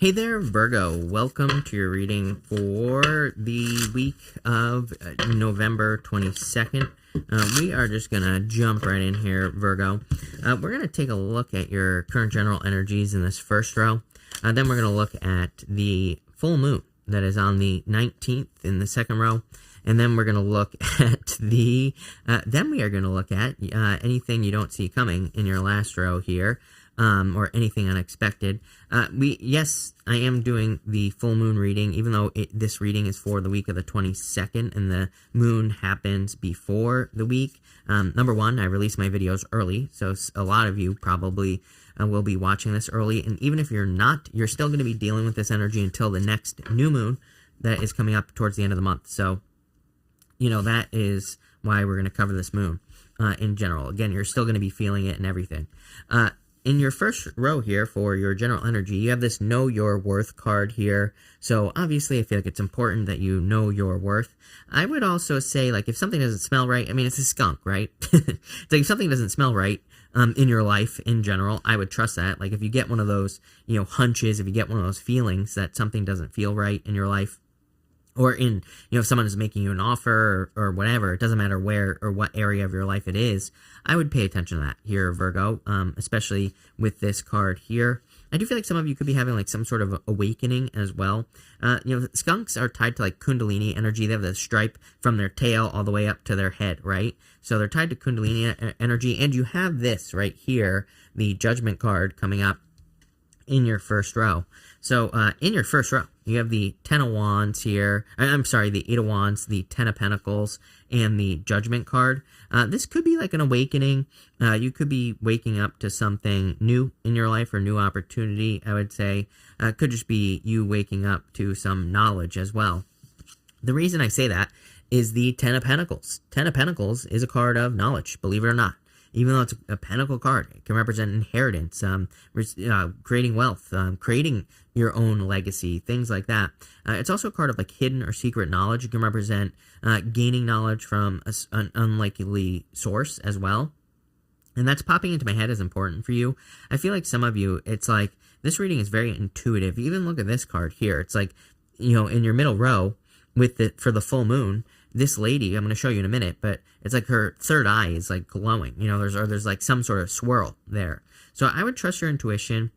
Hey there, Virgo. Welcome to your reading for the week of November 22nd. We are just going to jump right in here, Virgo. We're going to take a look at your current general energies in this first row. Then we're going to look at the full moon that is on the 19th in the second row. And then we're going to look at anything you don't see coming in your last row here. Or anything unexpected. Yes, I am doing the full moon reading, even though this reading is for the week of the 22nd, and the moon happens before the week. Number one, I release my videos early, so a lot of you probably will be watching this early, and even if you're not, you're still going to be dealing with this energy until the next new moon that is coming up towards the end of the month. So, you know, that is why we're going to cover this moon in general. Again, you're still going to be feeling it and everything. In your first row here for your general energy, you have this Know Your Worth card here. So obviously I feel like it's important that you know your worth. I would also say, like, if something doesn't smell right, I mean, it's a skunk, right? It's like if something doesn't smell right in your life in general, I would trust that. Like if you get one of those, you know, hunches, if you get one of those feelings that something doesn't feel right in your life, or in, you know, if someone is making you an offer or whatever, it doesn't matter where or what area of your life it is, I would pay attention to that here, Virgo, especially with this card here. I do feel like some of you could be having like some sort of awakening as well. You know, skunks are tied to like Kundalini energy. They have the stripe from their tail all the way up to their head, right? So they're tied to Kundalini energy, and you have this right here, the Judgment card coming up in your first row. So in your first row, you have the Ten of Wands here. I'm sorry, the Eight of Wands, the Ten of Pentacles, and the Judgment card. This could be like an awakening. You could be waking up to something new in your life or new opportunity, I would say. It could just be you waking up to some knowledge as well. The reason I say that is the Ten of Pentacles. Ten of Pentacles is a card of knowledge, believe it or not. Even though it's a pentacle card, it can represent inheritance, creating wealth, creating your own legacy, things like that. It's also a card of like hidden or secret knowledge. It can represent gaining knowledge from an unlikely source as well. And that's popping into my head as important for you. I feel like some of you, it's like this reading is very intuitive. Even look at this card here. It's like, you know, in your middle row for the full moon, this lady, I'm going to show you in a minute, but it's like her third eye is like glowing. You know, there's like some sort of swirl there. So I would trust your intuition.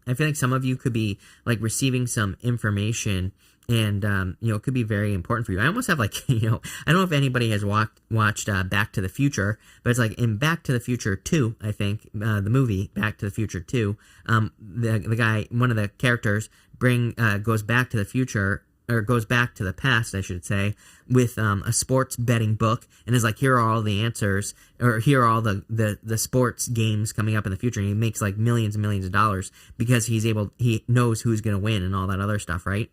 I feel like some of you could be like receiving some information, and you know, it could be very important for you. I almost have like, you know, I don't know if anybody has watched Back to the Future, but it's like in Back to the Future 2, I think, the movie Back to the Future 2, the guy, one of the characters goes back to the future, or goes back to the past, I should say, with a sports betting book, and is like, here are all the answers, or here are all the sports games coming up in the future, and he makes like millions and millions of dollars because he knows who's going to win and all that other stuff, right?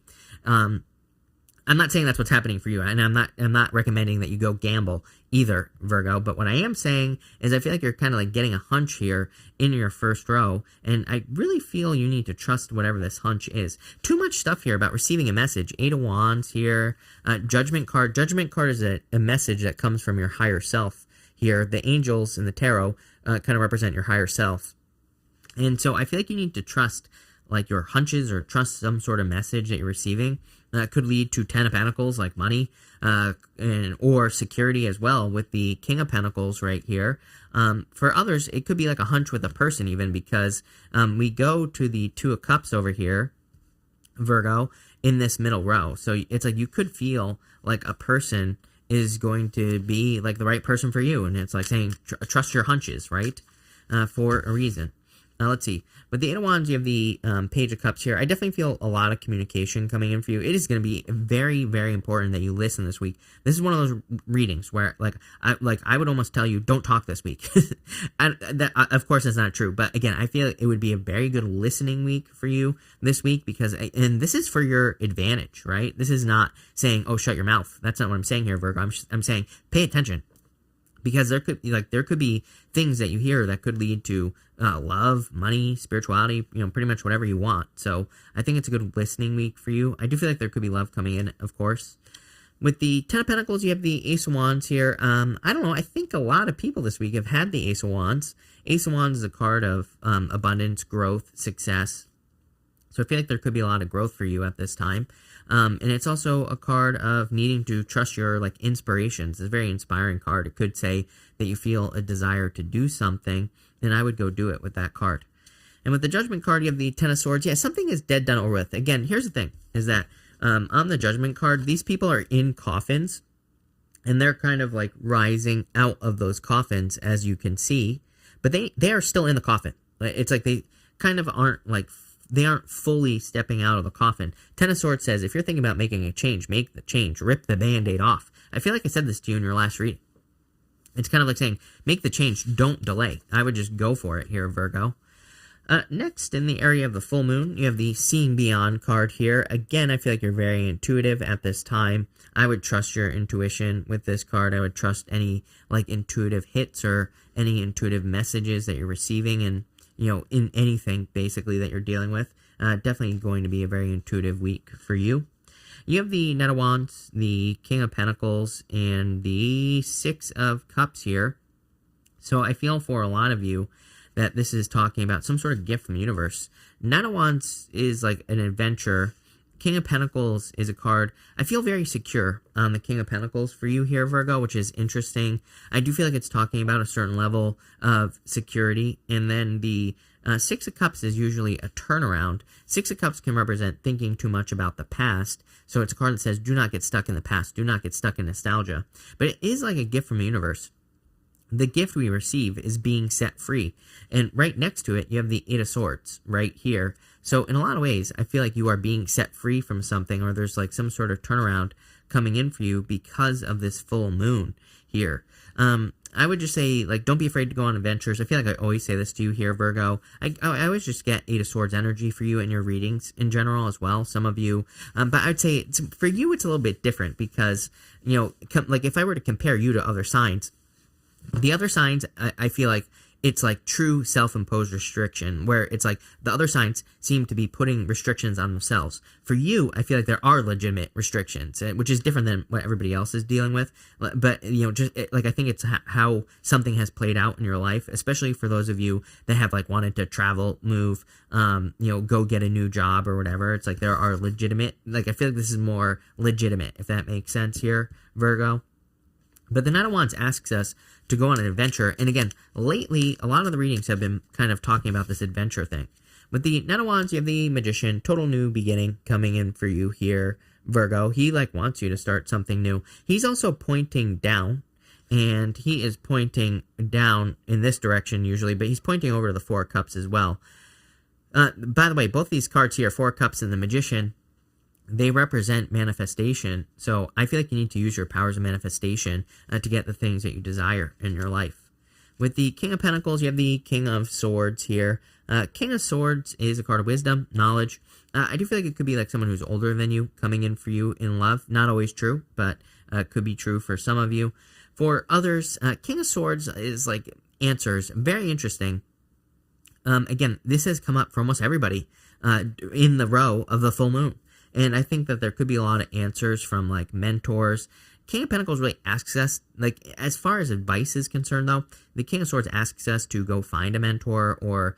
I'm not saying that's what's happening for you, and I'm not recommending that you go gamble either, Virgo, but what I am saying is I feel like you're kind of like getting a hunch here in your first row, and I really feel you need to trust whatever this hunch is. Too much stuff here about receiving a message. Eight of Wands here, Judgment card. Judgment card is a message that comes from your higher self here. The angels in the tarot kind of represent your higher self, and so I feel like you need to trust like your hunches, or trust some sort of message that you're receiving. That could lead to Ten of Pentacles, like money, or security as well, with the King of Pentacles right here. For others, it could be like a hunch with a person even, because we go to the Two of Cups over here, Virgo, in this middle row. So it's like you could feel like a person is going to be like the right person for you, and it's like saying trust your hunches, right? For a reason. Let's see. With the Eight of Wands, you have the Page of Cups here. I definitely feel a lot of communication coming in for you. It is going to be very, very important that you listen this week. This is one of those readings where, I would almost tell you, don't talk this week. And that, of course, that's not true. But again, I feel it would be a very good listening week for you this week, because, and this is for your advantage, right? This is not saying, oh, shut your mouth. That's not what I'm saying here, Virgo. I'm saying pay attention. Because there could be things that you hear that could lead to love, money, spirituality, you know, pretty much whatever you want. So I think it's a good listening week for you. I do feel like there could be love coming in, of course. With the Ten of Pentacles, you have the Ace of Wands here. I don't know. I think a lot of people this week have had the Ace of Wands. Ace of Wands is a card of abundance, growth, success. So I feel like there could be a lot of growth for you at this time. And it's also a card of needing to trust your like inspirations. It's a very inspiring card. It could say that you feel a desire to do something, and I would go do it with that card. And with the Judgment card, you have the Ten of Swords. Yeah, something is dead, done, over with. Again, here's the thing, is that on the Judgment card, these people are in coffins, and they're kind of like rising out of those coffins, as you can see. But they are still in the coffin. It's like they kind of aren't like, they aren't fully stepping out of the coffin. Ten of Swords says, if you're thinking about making a change, make the change. Rip the Band-Aid off. I feel like I said this to you in your last reading. It's kind of like saying, make the change, don't delay. I would just go for it here, Virgo. Next, in the area of the full moon, you have the Seeing Beyond card here. Again, I feel like you're very intuitive at this time. I would trust your intuition with this card. I would trust any like intuitive hits or any intuitive messages that you're receiving, and in anything basically that you're dealing with. Definitely going to be a very intuitive week for you. You have the Knight of Wands, the King of Pentacles, and the Six of Cups here. So I feel for a lot of you that this is talking about some sort of gift from the universe. Knight of Wands is like an adventure. King of Pentacles is a card. I feel very secure on the King of Pentacles for you here, Virgo, which is interesting. I do feel like it's talking about a certain level of security. And then the Six of Cups is usually a turnaround. Six of Cups can represent thinking too much about the past. So it's a card that says, do not get stuck in the past. Do not get stuck in nostalgia. But it is like a gift from the universe. The gift we receive is being set free. And right next to it, you have the Eight of Swords right here. So in a lot of ways, I feel like you are being set free from something, or there's like some sort of turnaround coming in for you because of this full moon here. I would just say, like, don't be afraid to go on adventures. I feel like I always say this to you here, Virgo. I always just get Eight of Swords energy for you in your readings in general as well, some of you. But I'd say for you, it's a little bit different because, like if I were to compare you to other signs, the other signs, I feel like it's like true self-imposed restriction, where it's like the other signs seem to be putting restrictions on themselves. For you, I feel like there are legitimate restrictions, which is different than what everybody else is dealing with. But, I think it's how something has played out in your life, especially for those of you that have like wanted to travel, move, go get a new job or whatever. It's like there are legitimate, like I feel like this is more legitimate, if that makes sense here, Virgo. But the Knight of Wands asks us to go on an adventure. And again, lately, a lot of the readings have been kind of talking about this adventure thing. With the Knight of Wands, you have the Magician, total new beginning coming in for you here, Virgo. He wants you to start something new. He's also pointing down, and he is pointing down in this direction usually, but he's pointing over to the Four of Cups as well. By the way, both these cards here, Four of Cups and the Magician, they represent manifestation. So I feel like you need to use your powers of manifestation to get the things that you desire in your life. With the King of Pentacles, you have the King of Swords here. King of Swords is a card of wisdom, knowledge. I do feel like it could be like someone who's older than you coming in for you in love. Not always true, but could be true for some of you. For others, King of Swords is like answers. Very interesting. Again, this has come up for almost everybody in the row of the full moon. And I think that there could be a lot of answers from like mentors. King of Pentacles really asks us, like as far as advice is concerned though, the King of Swords asks us to go find a mentor, or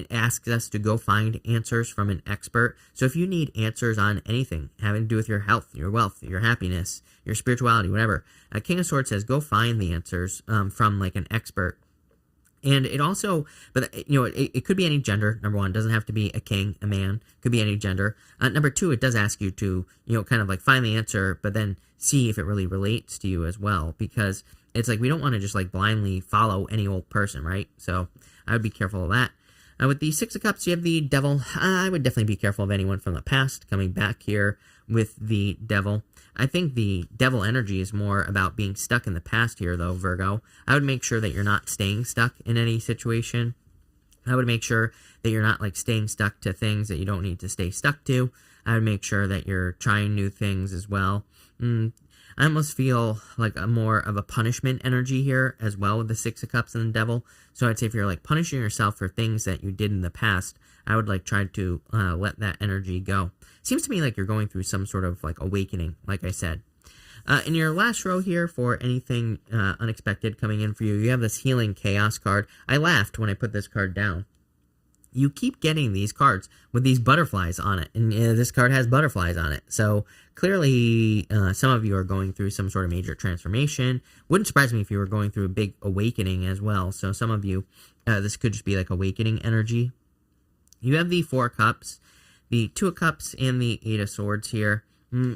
asks us to go find answers from an expert. So if you need answers on anything having to do with your health, your wealth, your happiness, your spirituality, whatever, King of Swords says go find the answers from like an expert. And it also, but it could be any gender. Number one, it doesn't have to be a king, a man. It could be any gender. Number two, it does ask you to, kind of like find the answer, but then see if it really relates to you as well. Because it's like we don't want to just like blindly follow any old person, right? So I would be careful of that. With the Six of Cups, you have the Devil. I would definitely be careful of anyone from the past coming back here with the Devil. I think the Devil energy is more about being stuck in the past here, though, Virgo. I would make sure that you're not staying stuck in any situation. I would make sure that you're not like staying stuck to things that you don't need to stay stuck to. I would make sure that you're trying new things as well. I almost feel like a more of a punishment energy here as well with the Six of Cups and the Devil. So I'd say if you're like punishing yourself for things that you did in the past, I would like try to let that energy go. Seems to me like you're going through some sort of like awakening, like I said. In your last row here for anything unexpected coming in for you, you have this Healing Chaos card. I laughed when I put this card down you keep getting these cards with these butterflies on it, and this card has butterflies on it. So clearly, some of you are going through some sort of major transformation. Wouldn't surprise me if you were going through a big awakening as well. So some of you, this could just be like awakening energy. You have the Four of Cups, the Two of Cups, and the Eight of Swords here.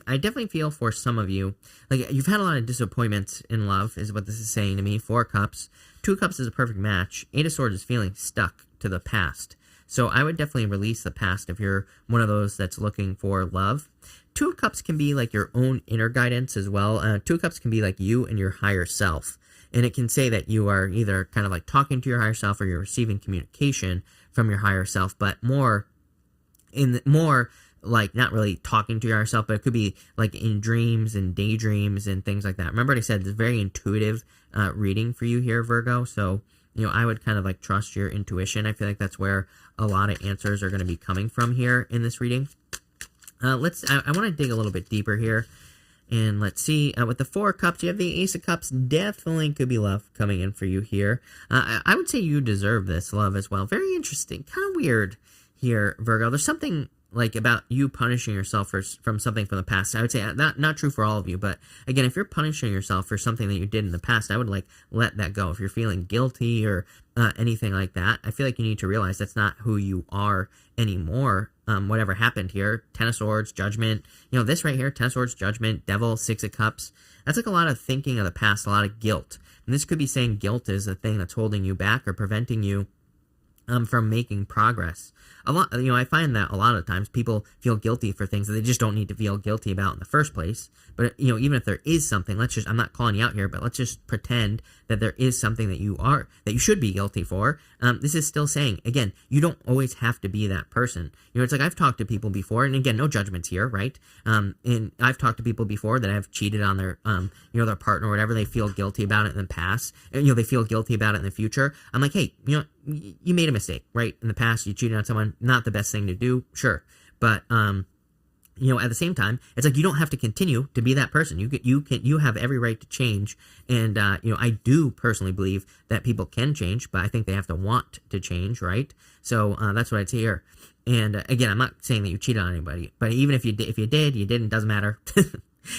I definitely feel for some of you, like you've had a lot of disappointments in love, is what this is saying to me. Four Cups. Two of Cups is a perfect match. Eight of Swords is feeling stuck to the past. So I would definitely release the past if you're one of those that's looking for love. Two of Cups can be like your own inner guidance as well. Two of Cups can be like you and your higher self. And it can say that you are either kind of like talking to your higher self or you're receiving communication from your higher self, but more like not really talking to yourself, but it could be like in dreams and daydreams and things like that. Remember what I said, it's very intuitive reading for you here, Virgo. So, I would kind of like trust your intuition. I feel like that's where a lot of answers are going to be coming from here in this reading. I want to dig a little bit deeper here. And let's see, with the Four of Cups, you have the Ace of Cups. Definitely could be love coming in for you here. I would say you deserve this love as well. Very interesting. Kind of weird here, Virgo. There's something like about you punishing yourself from something from the past. I would say not true for all of you, but again, if you're punishing yourself for something that you did in the past, I would like let that go. If you're feeling guilty or anything like that, I feel like you need to realize that's not who you are anymore. Whatever happened here, Ten of Swords, Judgment, this right here, Ten of Swords, Judgment, Devil, Six of Cups, that's like a lot of thinking of the past, a lot of guilt. And this could be saying guilt is the thing that's holding you back or preventing you from making progress. A lot, I find that a lot of times people feel guilty for things that they just don't need to feel guilty about in the first place. But, even if there is something, I'm not calling you out here, but let's just pretend that there is something that you should be guilty for. This is still saying, again, you don't always have to be that person. It's like I've talked to people before, and again, no judgments here, right? And I've talked to people before that have cheated on their, their partner or whatever. They feel guilty about it in the past, and, they feel guilty about it in the future. I'm like, hey, you made a mistake, right? In the past, you cheated on someone, not the best thing to do, sure. But, at the same time, it's like you don't have to continue to be that person. You have every right to change. And, I do personally believe that people can change, but I think they have to want to change, right? So that's what I'd say here. And again, I'm not saying that you cheated on anybody, but even if you didn't, doesn't matter.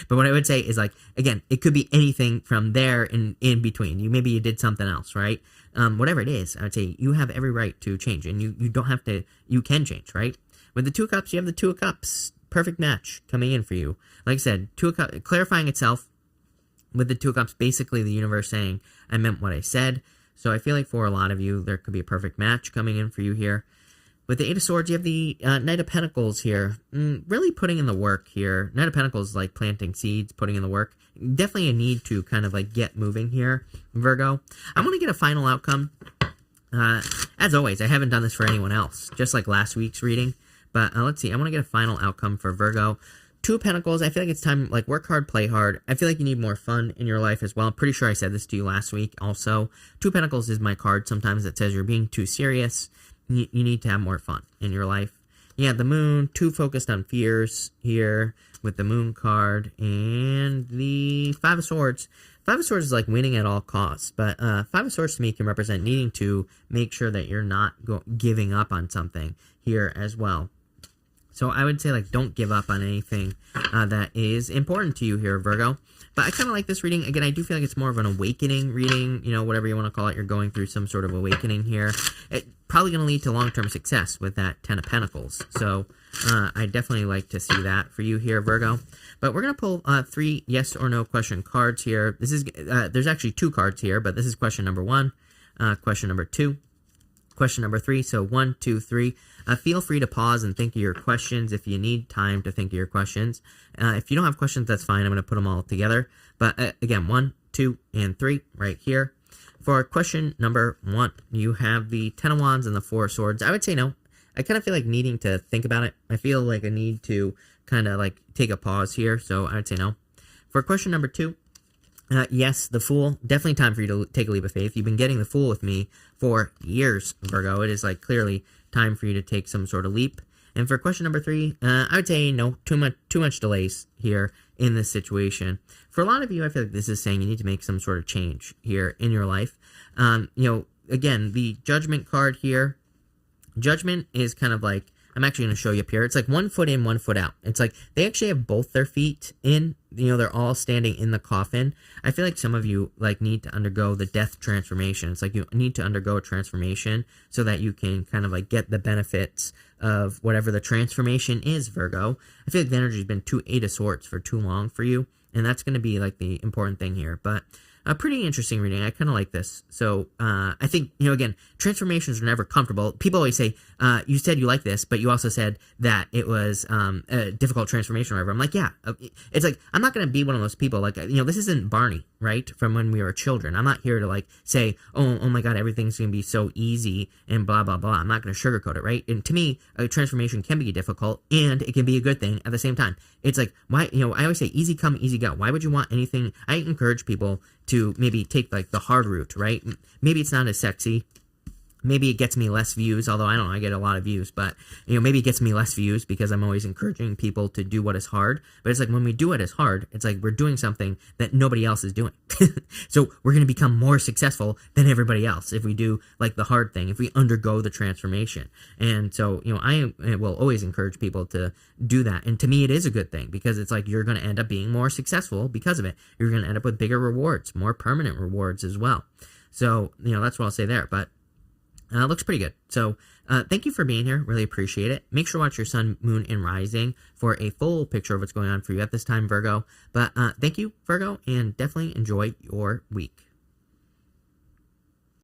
But what I would say is, like, again, it could be anything from there in between. Maybe you did something else, right? Whatever it is, I would say you have every right to change, and you don't have to, you can change, right? With the Two of Cups, you have the Two of Cups. Perfect match coming in for you. Like I said, Two of Cups, clarifying itself with the Two of Cups, basically the universe saying, I meant what I said. So I feel like for a lot of you, there could be a perfect match coming in for you here. With the Eight of Swords, you have the Knight of Pentacles here. Really putting in the work here. Knight of Pentacles is like planting seeds, putting in the work. Definitely a need to kind of like get moving here, Virgo. I want to get a final outcome. As always, I haven't done this for anyone else, just like last week's reading. But let's see, I want to get a final outcome for Virgo. Two of Pentacles, I feel like it's time, like, work hard, play hard. I feel like you need more fun in your life as well. I'm pretty sure I said this to you last week also. Two of Pentacles is my card sometimes that says you're being too serious. You need to have more fun in your life. Yeah, the Moon, too focused on fears here with the Moon card. And the Five of Swords. Five of Swords is like winning at all costs. But Five of Swords to me can represent needing to make sure that you're not giving up on something here as well. So I would say, like, don't give up on anything that is important to you here, Virgo. But I kind of like this reading. Again, I do feel like it's more of an awakening reading, whatever you want to call it. You're going through some sort of awakening here. It's probably going to lead to long-term success with that Ten of Pentacles. So I definitely like to see that for you here, Virgo. But we're going to pull 3 yes or no question cards here. This is there's actually 2 cards here, but this is question number 1, question number 2, question number 3. So 1, 2, 3. Feel free to pause and think of your questions if you need time to think of your questions. If you don't have questions, that's fine. I'm going to put them all together. But again, 1, 2, and 3 right here. For question number 1, you have the Ten of Wands and the Four of Swords. I would say no. I kind of feel like needing to think about it. I feel like I need to kind of like take a pause here. So I would say no. For question number 2, yes, the Fool. Definitely time for you to take a leap of faith. You've been getting the Fool with me for years, Virgo. It is like clearly time for you to take some sort of leap. And for question number 3, I would say no, too much delays here in this situation. For a lot of you, I feel like this is saying you need to make some sort of change here in your life. Again, the Judgment card here Judgment is kind of like, I'm actually going to show you up here. It's like 1 foot in, 1 foot out. It's like they actually have both their feet in, they're all standing in the coffin. I feel like some of you like need to undergo the death transformation. It's like you need to undergo a transformation so that you can kind of like get the benefits of whatever the transformation is, Virgo. I feel like the energy has been 8 of Swords for too long for you, and that's going to be like the important thing here. But a pretty interesting reading. I kind of like this. So I think, again, transformations are never comfortable. People always say, you said you like this, but you also said that it was a difficult transformation or whatever. I'm like, yeah. It's like, I'm not going to be one of those people. Like, this isn't Barney, right? From when we were children. I'm not here to like say, oh my God, everything's going to be so easy and blah, blah, blah. I'm not going to sugarcoat it, right? And to me, a transformation can be difficult and it can be a good thing at the same time. It's like, why, I always say easy come, easy go. Why would you want anything? I encourage people to maybe take like the hard route, right? Maybe it's not as sexy. Maybe it gets me less views, although I don't know, I get a lot of views, but maybe it gets me less views because I'm always encouraging people to do what is hard. But it's like when we do what is hard, it's like we're doing something that nobody else is doing. So we're going to become more successful than everybody else if we do like the hard thing, if we undergo the transformation. And so, I will always encourage people to do that. And to me, it is a good thing because it's like you're going to end up being more successful because of it. You're going to end up with bigger rewards, more permanent rewards as well. So, that's what I'll say there. But looks pretty good. So thank you for being here. Really appreciate it. Make sure to watch your sun, moon, and rising for a full picture of what's going on for you at this time, Virgo. But thank you, Virgo, and definitely enjoy your week.